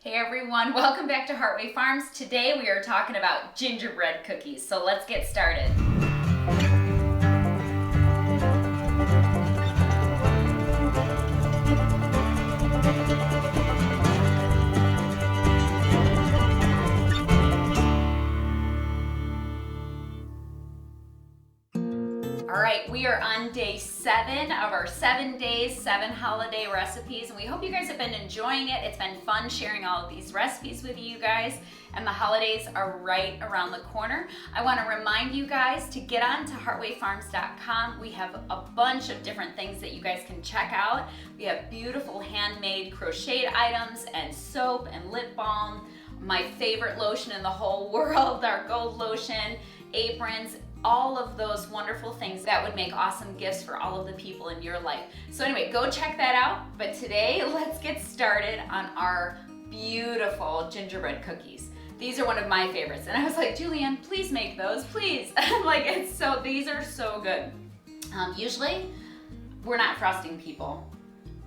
Hey everyone, welcome back to Heartway Farms. Today we are talking about gingerbread cookies, so let's get started. Alright, we are on day 7 of our 7 days, 7 holiday recipes, and we hope you guys have been enjoying it. It's been fun sharing all of these recipes with you guys, and the holidays are right around the corner. I want to remind you guys to get on to heartwayfarms.com. We have a bunch of different things that you guys can check out. We have beautiful handmade crocheted items and soap and lip balm. My favorite lotion in the whole world, our gold lotion, aprons, all of those wonderful things that would make awesome gifts for all of the people in your life. So anyway, go check that out. But today, let's get started on our beautiful gingerbread cookies. These are one of my favorites. And I was like, Julianne, please make those, please. These are so good. Usually, we're not frosting people.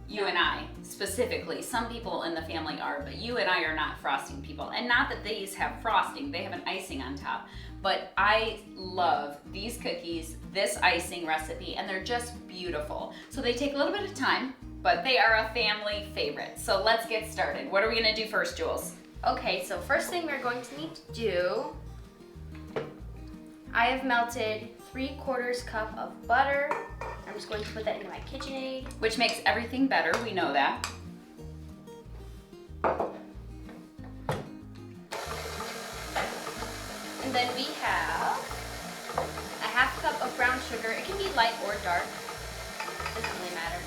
You and I, specifically. Some people in the family are, but you and I are not frosting people. And not that these have frosting, they have an icing on top. But I love these cookies, this icing recipe, and they're just beautiful. So they take a little bit of time, but they are a family favorite. So let's get started. What are we gonna do first, Jules? Okay, so first thing we're going to need to do, I have melted 3/4 cup of butter. I'm just going to put that into my KitchenAid. Which makes everything better, we know that. And then we have a 1/2 cup of brown sugar. It can be light or dark, doesn't really matter.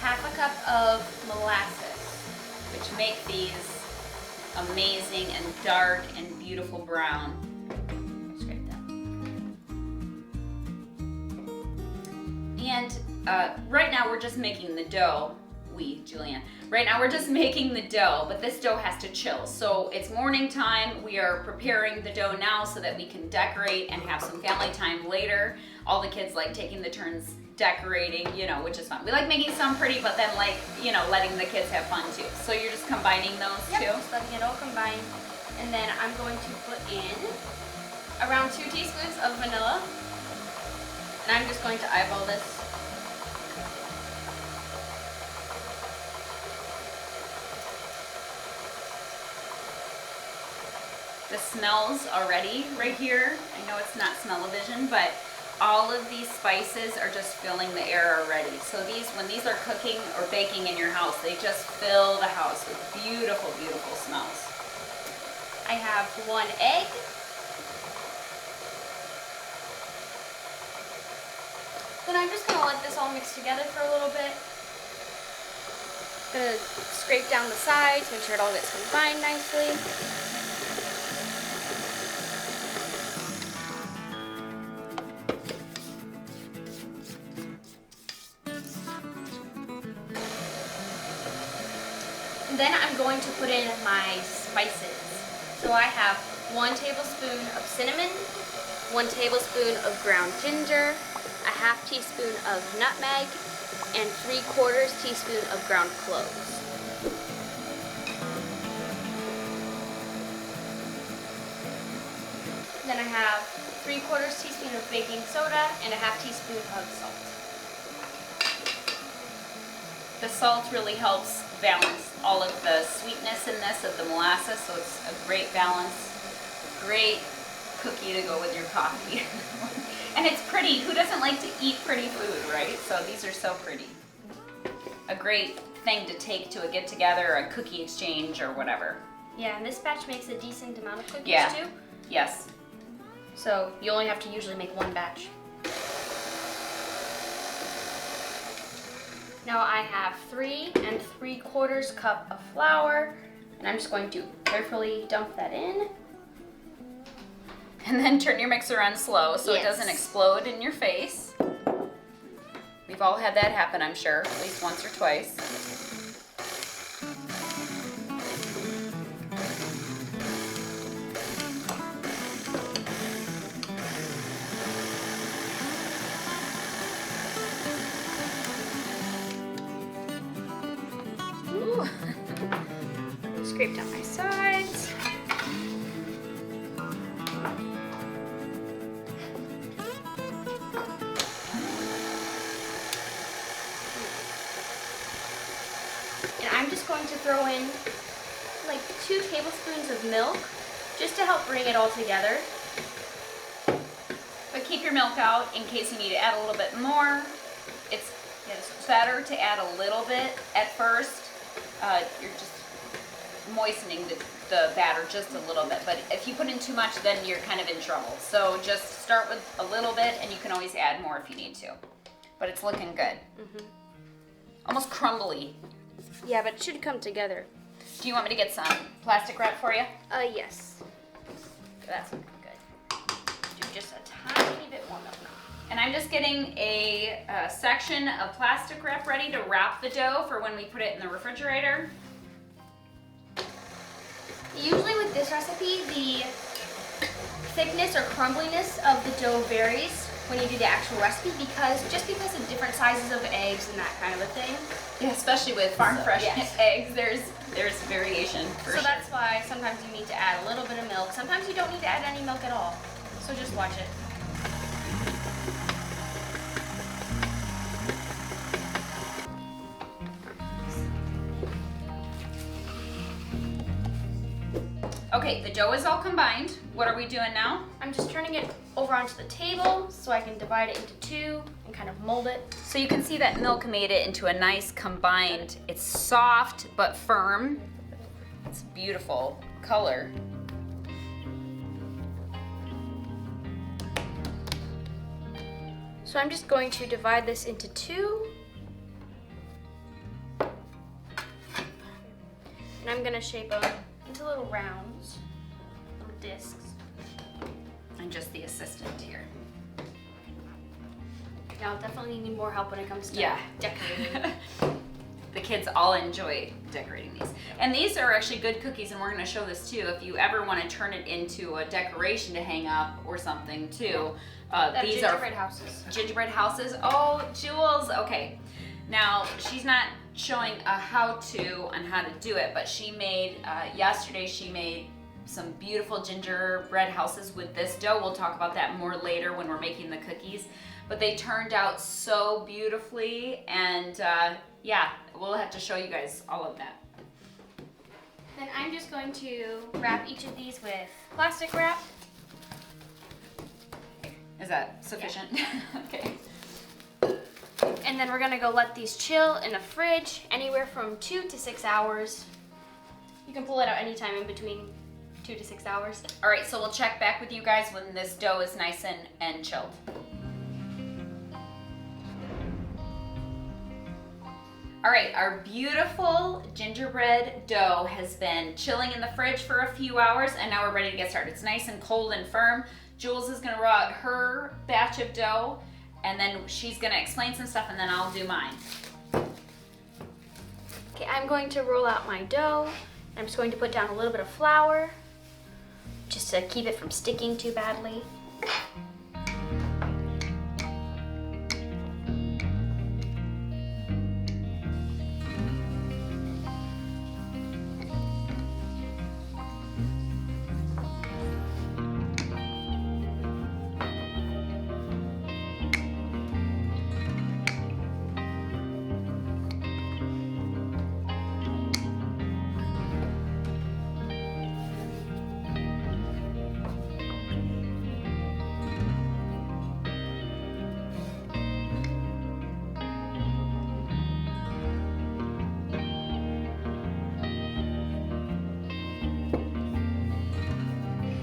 1/2 cup of molasses, which make these amazing and dark and beautiful brown. Scrape that. And right now we're just making the dough. Julianne. Right now we're just making the dough, but this dough has to chill. So it's morning time. We are preparing the dough now so that we can decorate and have some family time later. All the kids like taking the turns decorating, which is fun. We like making some pretty, but then letting the kids have fun too. So you're just combining those too? Just letting it all combine. And then I'm going to put in around 2 teaspoons of vanilla. And I'm just going to eyeball this. The smells already right here. I know it's not smell-o-vision, but all of these spices are just filling the air already. So when these are cooking or baking in your house, they just fill the house with beautiful, beautiful smells. I have 1 egg. Then I'm just gonna let this all mix together for a little bit. Gonna scrape down the sides, make sure it all gets combined nicely. And then I'm going to put in my spices. So I have 1 tablespoon of cinnamon, 1 tablespoon of ground ginger, a 1/2 teaspoon of nutmeg, and 3/4 teaspoon of ground cloves. Then I have 3/4 teaspoon of baking soda and a 1/2 teaspoon of salt. The salt really helps balance all of the sweetness in this of the molasses, so it's a great balance. Great cookie to go with your coffee. And it's pretty. Who doesn't like to eat pretty food, right? So these are so pretty. A great thing to take to a get-together, a cookie exchange, or whatever. Yeah, and this batch makes a decent amount of cookies too. Yes. So you only have to usually make 1 batch. Now I have 3 3/4 cup of flour, and I'm just going to carefully dump that in. And then turn your mixer on slow so it doesn't explode in your face. We've all had that happen, I'm sure, at least once or twice. Ooh. Scrape down my sides. And I'm just going to throw in like 2 tablespoons of milk just to help bring it all together. But keep your milk out in case you need to add a little bit more. It's better to add a little bit at first. You're just moistening the batter just a little bit. But if you put in too much, then you're kind of in trouble. So just start with a little bit, and you can always add more if you need to. But it's looking good. Mm-hmm. Almost crumbly. Yeah, but it should come together. Do you want me to get some plastic wrap for you? Yes. That's looking good. Do just a tiny bit more milk now. And I'm just getting a section of plastic wrap ready to wrap the dough for when we put it in the refrigerator. Usually with this recipe, the thickness or crumbliness of the dough varies when you do the actual recipe because of different sizes of eggs and that kind of a thing. Yeah, especially with farm fresh yes. eggs, there's variation for sure. So that's why sometimes you need to add a little bit of milk. Sometimes you don't need to add any milk at all. So just watch it. Okay, the dough is all combined. What are we doing now? I'm just turning it over onto the table so I can divide it into 2 and kind of mold it. So you can see that milk made it into a nice combined, it's soft but firm. It's a beautiful color. So I'm just going to divide this into 2. And I'm going to shape them into little rounds, little discs. I'm just the assistant here. Now I'll definitely need more help when it comes to decorating. The kids all enjoy decorating these. And these are actually good cookies, and we're gonna show this too. If you ever wanna turn it into a decoration to hang up or something too. These gingerbread are houses. Gingerbread houses. Oh, Jules, okay. Now, she's not showing a how-to on how to do it, but she made, yesterday she made some beautiful gingerbread houses with this dough. We'll talk about that more later when we're making the cookies. But they turned out so beautifully, and yeah, we'll have to show you guys all of that. Then I'm just going to wrap each of these with plastic wrap. Is that sufficient? Yeah. Okay. And then we're gonna go let these chill in the fridge anywhere from 2 to 6 hours. You can pull it out anytime in between 2 to 6 hours. All right, so we'll check back with you guys when this dough is nice and chilled. All right, our beautiful gingerbread dough has been chilling in the fridge for a few hours, and now we're ready to get started. It's nice and cold and firm. Jules is gonna roll out her batch of dough, and then she's gonna explain some stuff, and then I'll do mine. Okay, I'm going to roll out my dough. I'm just going to put down a little bit of flour, just to keep it from sticking too badly.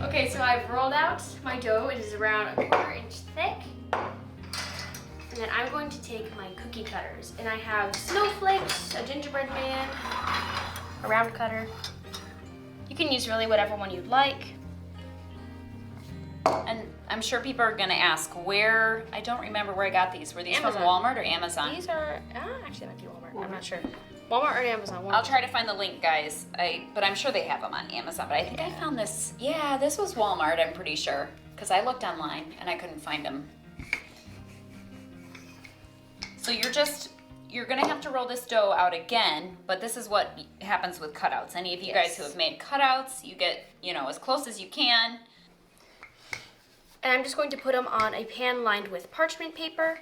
Okay, so I've rolled out my dough. It is around a 1/4 inch thick. And then I'm going to take my cookie cutters. And I have snowflakes, a gingerbread man, a round cutter. You can use really whatever one you'd like. And I'm sure people are gonna ask where, I don't remember where I got these. Were these from Walmart or Amazon? These are, actually it might be Walmart. I'm not sure. Walmart or Amazon. I'll try to find the link, guys. But I'm sure they have them on Amazon. But I think I found this. Yeah, this was Walmart, I'm pretty sure. Because I looked online and I couldn't find them. So you're just you're gonna have to roll this dough out again, but this is what happens with cutouts. Any of you guys who have made cutouts, you get, you know, as close as you can. And I'm just going to put them on a pan lined with parchment paper.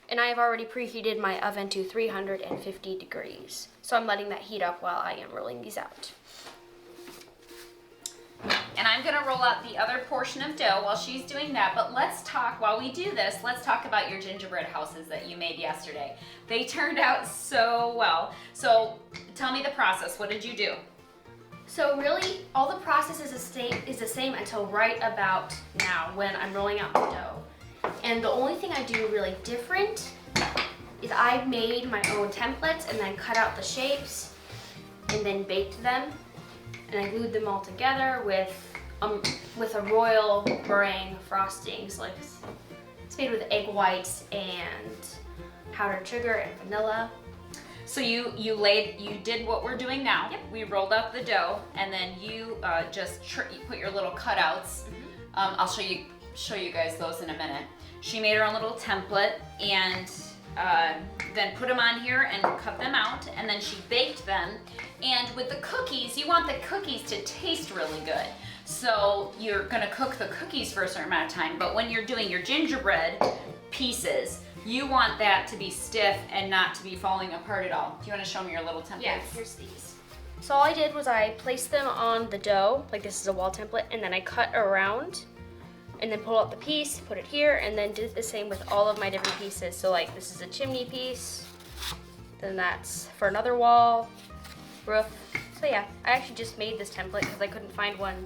And I have already preheated my oven to 350 degrees. So I'm letting that heat up while I am rolling these out. And I'm gonna roll out the other portion of dough while she's doing that, but let's talk, while we do this, let's talk about your gingerbread houses that you made yesterday. They turned out so well. So tell me the process, what did you do? So really, all the process is the same until right about now when I'm rolling out the dough. And the only thing I do really different is I made my own templates and then cut out the shapes and then baked them. And I glued them all together with a royal meringue frosting. So like it's made with egg whites and powdered sugar and vanilla. So you did what we're doing now. Yep. We rolled out the dough, and then you you put your little cutouts. I'll show you guys those in a minute. She made her own little template, and then put them on here and cut them out, and then she baked them. And with the cookies, you want the cookies to taste really good. So you're gonna cook the cookies for a certain amount of time, but when you're doing your gingerbread pieces, you want that to be stiff and not to be falling apart at all. Do you wanna show me your little templates? Yeah, here's these. So all I did was I placed them on the dough, like this is a wall template, and then I cut around and then pull out the piece, put it here, and then did the same with all of my different pieces. So like this is a chimney piece, then that's for another wall, roof. So yeah, I actually just made this template because I couldn't find one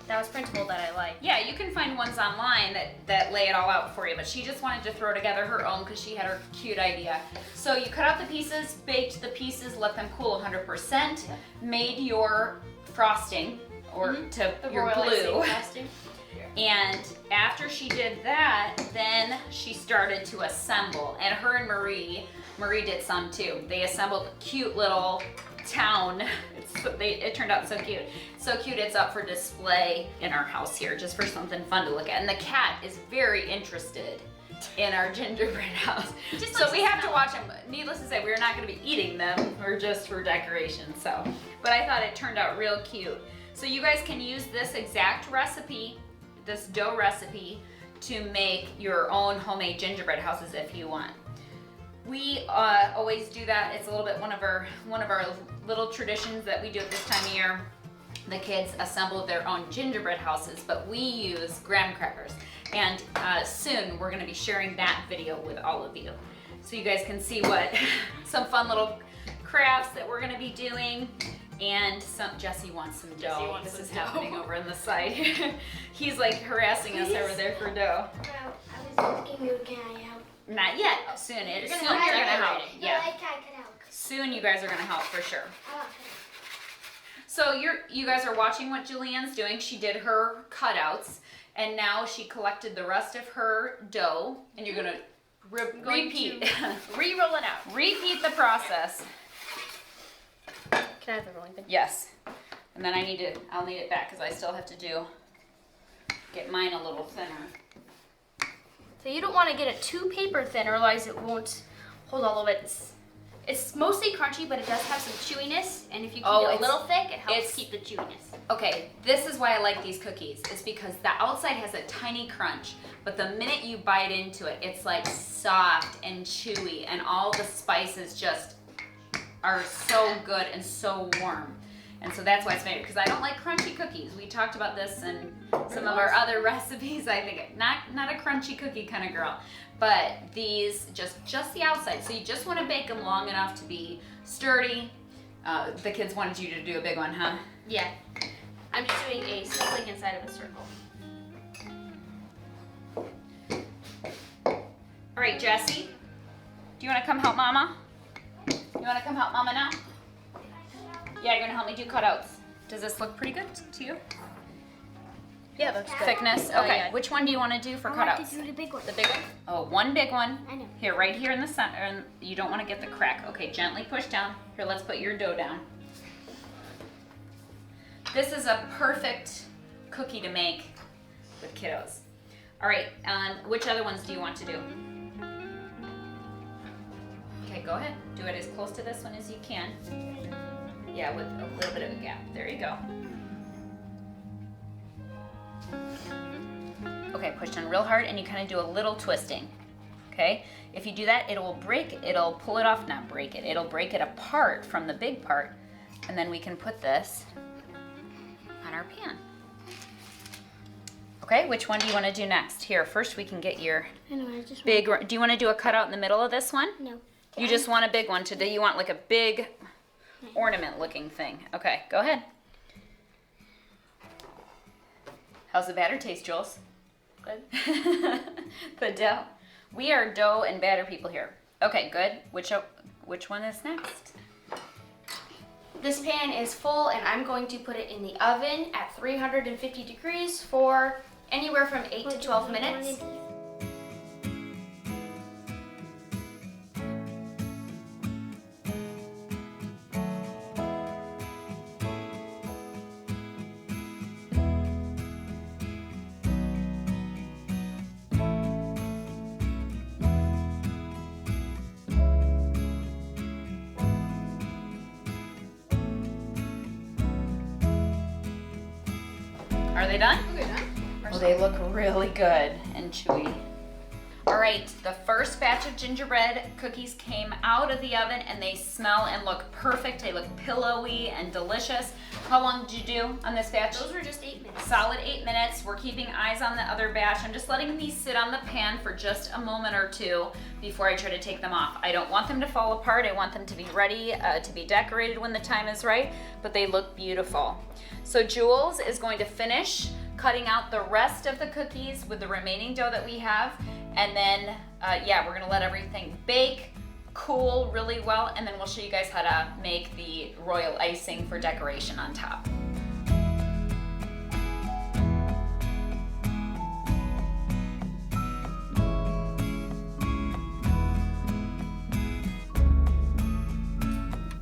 that was printable that I liked. Yeah, you can find ones online that lay it all out for you, but she just wanted to throw together her own because she had her cute idea. So you cut out the pieces, baked the pieces, let them cool 100%, made your frosting, or your glue. And after she did that, then she started to assemble. And her and Marie did some too. They assembled a cute little town. It turned out so cute. So cute, it's up for display in our house here, just for something fun to look at. And the cat is very interested in our gingerbread house. So we have to watch them. Needless to say, we're not gonna be eating them, or just for decoration, so. But I thought it turned out real cute. So you guys can use this exact recipe, this dough recipe, to make your own homemade gingerbread houses if you want. We always do that. It's a little bit one of our little traditions that we do at this time of year. The kids assemble their own gingerbread houses, but we use graham crackers. And soon we're gonna be sharing that video with all of you. So you guys can see what some fun little crafts that we're gonna be doing. And Jesse wants some dough. This is happening over on the side. He's like harassing us over there for dough. I was asking you, can I help? Not yet. Soon you're gonna help. Yeah. I can help. Soon you guys are gonna help for sure. I want So you guys are watching what Julianne's doing. She did her cutouts, and now she collected the rest of her dough, and you're gonna repeat. Re-roll it out. Repeat the process. Can I have the rolling pin? Yes. And then I'll need it back because I still have to get mine a little thinner. So you don't want to get it too paper thin, otherwise it won't hold all of it. It's mostly crunchy, but it does have some chewiness, and if you keep it a little thick, it helps keep the chewiness. Okay, this is why I like these cookies. It's because the outside has a tiny crunch, but the minute you bite into it, it's like soft and chewy, and all the spices just are so good and so warm. And so that's why it's made, because I don't like crunchy cookies. We talked about this in some of our other recipes. I think not a crunchy cookie kind of girl, but these just the outside. So you just want to bake them long enough to be sturdy. The kids wanted you to do a big one, huh? Yeah. I'm just doing a snowflake inside of a circle. All right, Jessie, do you want to come help Mama? You want to come help Mama now? Yeah, you're gonna help me do cutouts. Does this look pretty good to you? Yeah, that's good. Thickness? Oh, Okay, yeah. which one do you want to do for I cutouts? want to do the big one. The big one? Oh, one big one. I know. Here, right here in the center, and you don't want to get the crack. Okay, gently push down. Here, let's put your dough down. This is a perfect cookie to make with kiddos. All right, which other ones do you want to do? go ahead. Do it as close to this one as you can. Yeah, with a little bit of a gap. There you go. Okay, push down real hard and you kind of do a little twisting. Okay? If you do that, it'll pull it off, not break it. It'll break it apart from the big part. And then we can put this on our pan. Okay, which one do you want to do next? Here, first we can get your big, do you want to do a cutout in the middle of this one? No. You just want a big one today. You want like a big ornament looking thing. Okay, go ahead. How's the batter taste, Jules? Good. The dough. We are dough and batter people here. Okay, good. Which one is next? This pan is full and I'm going to put it in the oven at 350 degrees for anywhere from 8 to 12 minutes. Are they done? Okay, done. Well, they look really good and chewy. All right, the first batch of gingerbread cookies came out of the oven and they smell and look perfect. They look pillowy and delicious. How long did you do on this batch? Those were just 8 minutes. Solid 8 minutes. We're keeping eyes on the other batch. I'm just letting these sit on the pan for just a moment or two before I try to take them off. I don't want them to fall apart. I want them to be ready to be decorated when the time is right, but they look beautiful. So Jules is going to finish cutting out the rest of the cookies with the remaining dough that we have. And then, yeah, we're gonna let everything bake, cool really well, and then we'll show you guys how to make the royal icing for decoration on top.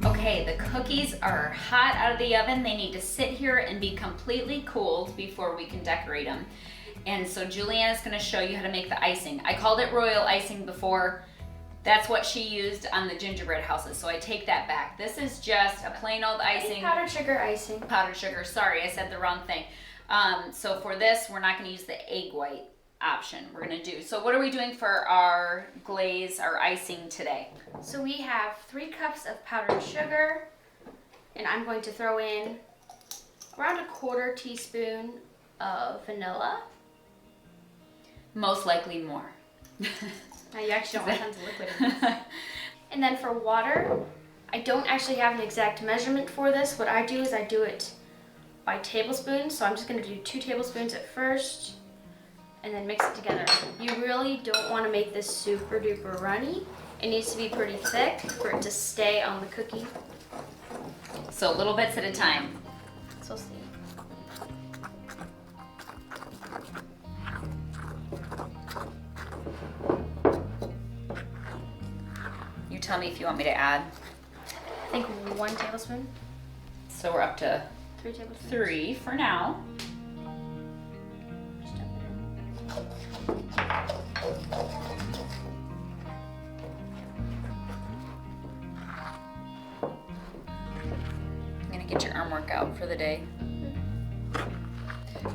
Okay, the cookies are hot out of the oven. They need to sit here and be completely cooled before we can decorate them. And so Julianne is going to show you how to make the icing. I called it royal icing before. That's what she used on the gingerbread houses, so I take that back. This is just a plain old icing. Powdered sugar icing. Powdered sugar, sorry, I said the wrong thing. So for this, we're not going to use the egg white option. We're going to do, so what are we doing for our glaze, our icing today? So we have 3 cups of powdered sugar, and I'm going to throw in around 1/4 teaspoon of vanilla. Most likely more. Now you actually don't want tons of liquid in this. And then for water, I don't actually have an exact measurement for this. What I do is I do it by tablespoons. So I'm just going to do 2 tablespoons at first and then mix it together. You really don't want to make this super duper runny. It needs to be pretty thick for it to stay on the cookie. So little bits at a time. So see. You tell me if you want me to add. I think 1 tablespoon. So we're up to 3 tablespoons. 3 for now. Just dump it in. I'm gonna get your arm workout for the day.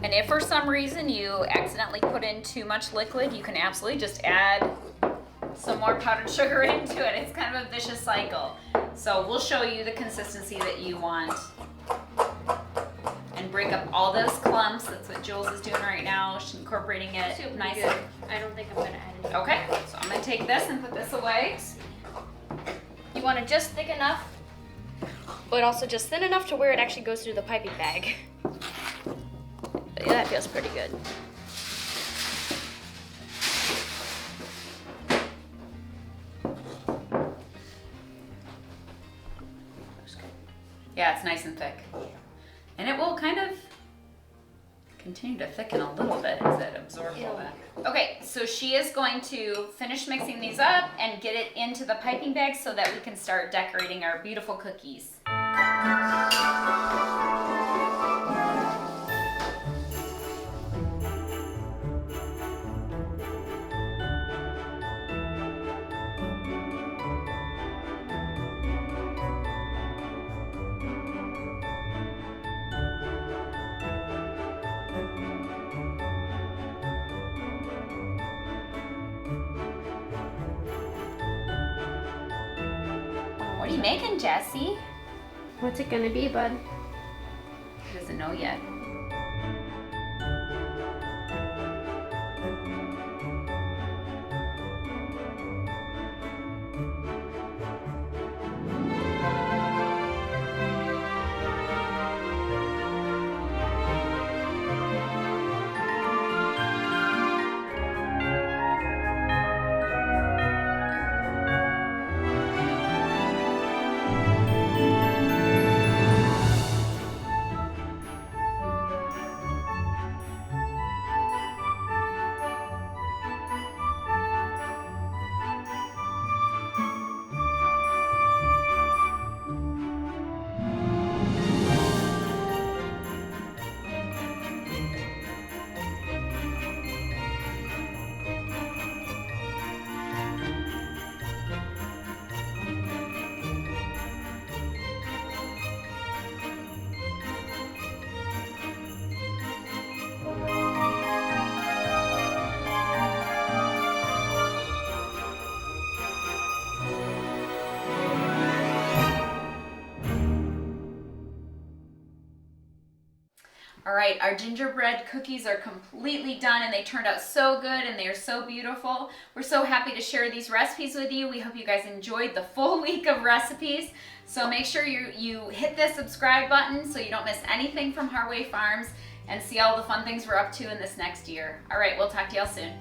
And if for some reason you accidentally put in too much liquid, you can absolutely just add some more powdered sugar into it. It's kind of a vicious cycle. So we'll show you the consistency that you want and break up all those clumps. That's what Jules is doing right now. She's incorporating it nice. Good. I don't think I'm gonna add it. Okay, so I'm gonna take this and put this away. You want it just thick enough, but also just thin enough to where it actually goes through the piping bag. But yeah, that feels pretty good. Yeah, it's nice and thick. And it will kind of continue to thicken a little bit as it absorbs all that. Okay, so she is going to finish mixing these up and get it into the piping bag so that we can start decorating our beautiful cookies. What are you making, Jesse? What's it gonna be, bud? He doesn't know yet. All right, our gingerbread cookies are completely done and they turned out so good and they are so beautiful. We're so happy to share these recipes with you. We hope you guys enjoyed the full week of recipes. So make sure you hit the subscribe button so you don't miss anything from Heartway Farms and see all the fun things we're up to in this next year. All right, we'll talk to y'all soon.